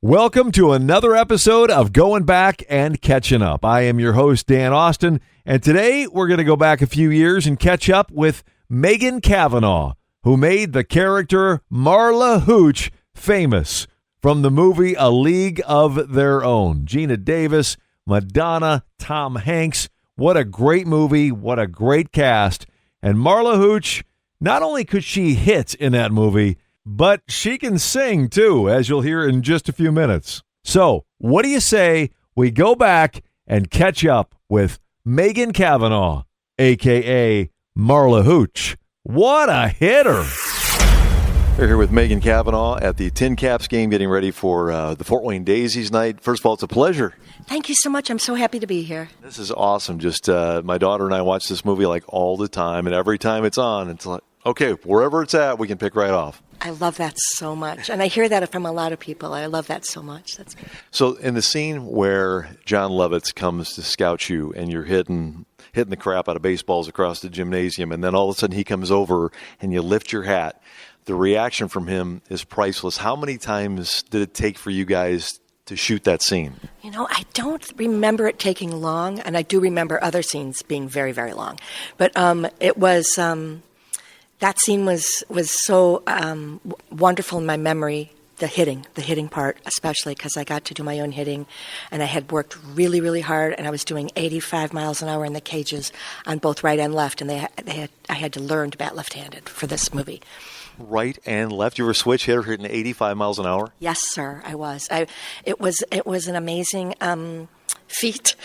Welcome to another episode of Going Back and Catching Up. I am your host, Dan Austin, and today we're going to go back a few years and catch up with Megan Cavanagh, who made the character Marla Hooch famous from the movie A League of Their Own. Gina Davis, Madonna, Tom Hanks. What a great movie. What a great cast. And Marla Hooch, not only could she hit in that movie, but she can sing, too, as you'll hear in just a few minutes. So, what do you say we go back and catch up with Megan Cavanagh, a.k.a. Marla Hooch? What a hitter! We're here with Megan Cavanagh at the Tin Caps game, getting ready for the Fort Wayne Daisies night. First of all, it's a pleasure. Thank you so much. I'm so happy to be here. This is awesome. Just my daughter and I watch this movie like all the time, and every time it's on, it's like, okay, wherever it's at, we can pick right off. I love that so much. And I hear that from a lot of people. I love that so much. That's good. So in the scene where Jon Lovitz comes to scout you and you're hitting the crap out of baseballs across the gymnasium, and then all of a sudden he comes over and you lift your hat, the reaction from him is priceless. How many times did it take for you guys to shoot that scene? You know, I don't remember it taking long, and I do remember other scenes being very, very long. But it was... that scene was so wonderful in my memory, the hitting part, especially because I got to do my own hitting, and I had worked really, really hard, and I was doing 85 miles an hour in the cages on both right and left, and I had to learn to bat left-handed for this movie. Right and left? You were a switch hitter hitting 85 miles an hour? Yes, sir, I was. It was an amazing feat.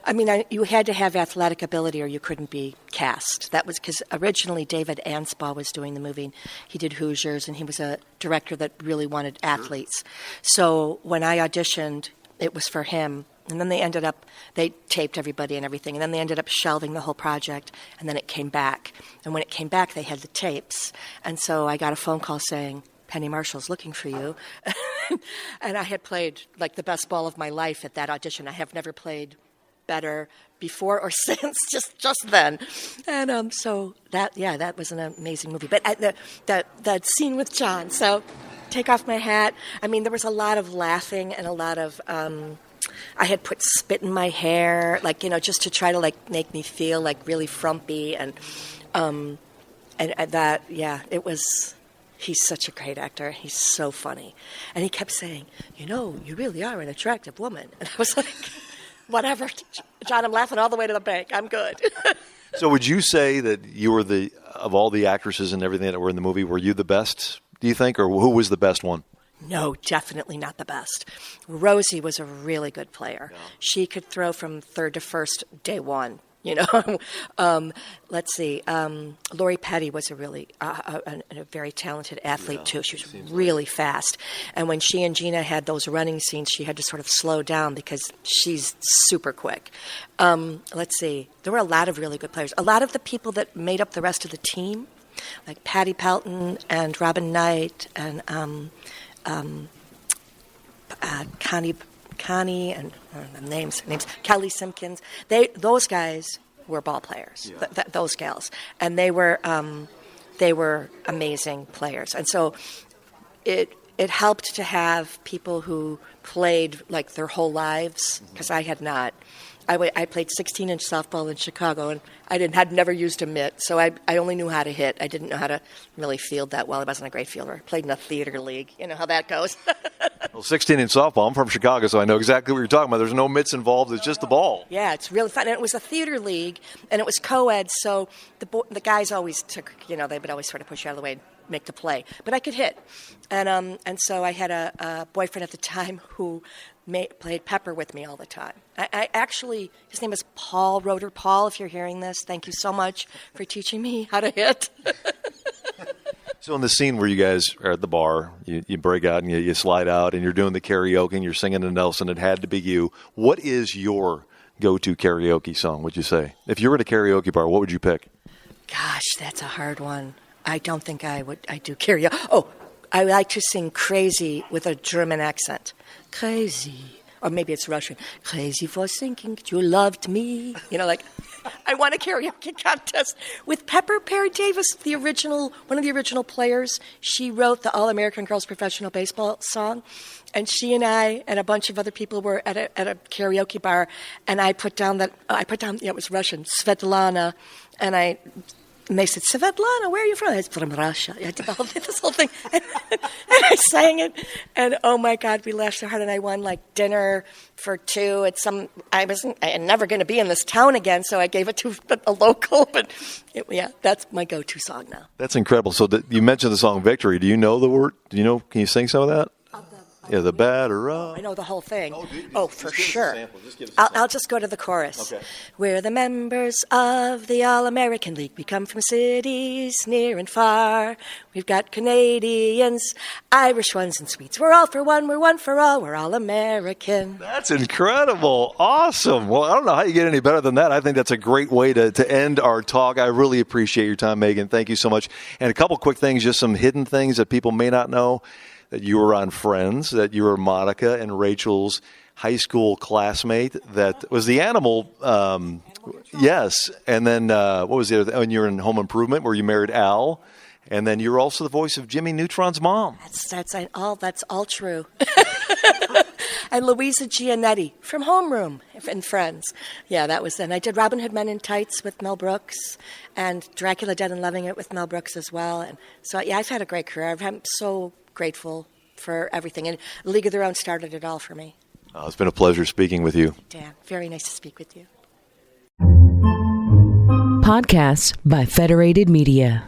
I mean, you had to have athletic ability or you couldn't be cast. That was because originally David Anspaugh was doing the movie. He did Hoosiers, and he was a director that really wanted athletes. So when I auditioned, it was for him. And then they taped everybody and everything, and then they ended up shelving the whole project, and then it came back. And when it came back, they had the tapes. And so I got a phone call saying, Penny Marshall's looking for you. And I had played like the best ball of my life at that audition. I have never played better before or since, just then. And so that was an amazing movie. But that scene with Jon, so take off my hat. I mean, there was a lot of laughing and a lot of... I had put spit in my hair, just to try to make me feel really frumpy, and that, it was. He's such a great actor. He's so funny, and he kept saying, "You really are an attractive woman," and I was like, "Whatever, Jon. I'm laughing all the way to the bank. I'm good." So, would you say that you were of all the actresses and everything that were in the movie, were you the best? Do you think, or who was the best one? No, definitely not the best. Rosie was a really good player. Yeah. She could throw from third to first day one. Let's see. Lori Petty was a really a very talented athlete, too. She was really fast. And when she and Gina had those running scenes, she had to sort of slow down because she's super quick. Let's see. There were a lot of really good players. A lot of the people that made up the rest of the team, like Patty Pelton and Robin Knight and Connie and names Kelly Simpkins. Those guys were ball players. Yeah. Those gals, and they were amazing players. And so it helped to have people who played their whole lives, because I had not. I played 16-inch softball in Chicago, and had never used a mitt, so I only knew how to hit. I didn't know how to really field that well. I wasn't a great fielder. I played in a theater league. You know how that goes. Well, 16-inch softball. I'm from Chicago, so I know exactly what you're talking about. There's no mitts involved. It's just the ball. Yeah, it's really fun. And it was a theater league, and it was co-ed, so the guys always took, they would always sort of push you out of the way and make the play. But I could hit. And so I had a boyfriend at the time who played pepper with me all the time. I actually, his name is Paul Roeder. Paul, if you're hearing this, thank you so much for teaching me how to hit. So in the scene where you guys are at the bar, you break out and you slide out and you're doing the karaoke and you're singing to Nelson, It Had to Be You. What is your go-to karaoke song, would you say? If you were at a karaoke bar, what would you pick? Gosh, that's a hard one. I don't think I do karaoke. Oh, I like to sing Crazy with a German accent. Crazy. Or maybe it's Russian. Crazy for thinking you loved me. I won a karaoke contest with Pepper Perry Davis, one of the original players. She wrote the All-American Girls Professional Baseball song, and she and I and a bunch of other people were at a karaoke bar, and I put down, it was Russian, Svetlana, and they said, Svetlana, where are you from? I was from Russia. I did this whole thing. And I sang it. And oh my God, we laughed so hard. And I won like dinner for two at I am never going to be in this town again. So I gave it to a local. But that's my go-to song now. That's incredible. So you mentioned the song Victory. Do you know the word? Can you sing some of that? The batter up. I know the whole thing. For just sure. I'll just go to the chorus. Okay. We're the members of the All-American League. We come from cities near and far. We've got Canadians, Irish ones, and Swedes. We're all for one. We're one for all. We're all American. That's incredible. Awesome. Well, I don't know how you get any better than that. I think that's a great way to end our talk. I really appreciate your time, Megan. Thank you so much. And a couple quick things, just some hidden things that people may not know. That you were on Friends, that you were Monica and Rachel's high school classmate, that was the animal. Yes. And then what was the other thing? When you were in Home Improvement, where you married Al. And then you're also the voice of Jimmy Neutron's mom. That's all true. And Louisa Giannetti from Homeroom and Friends. Yeah, that was then. I did Robin Hood Men in Tights with Mel Brooks and Dracula Dead and Loving It with Mel Brooks as well. And so, I've had a great career. I'm so grateful for everything. And League of Their Own started it all for me. Oh, it's been a pleasure speaking with you. Dan, very nice to speak with you. Podcasts by Federated Media.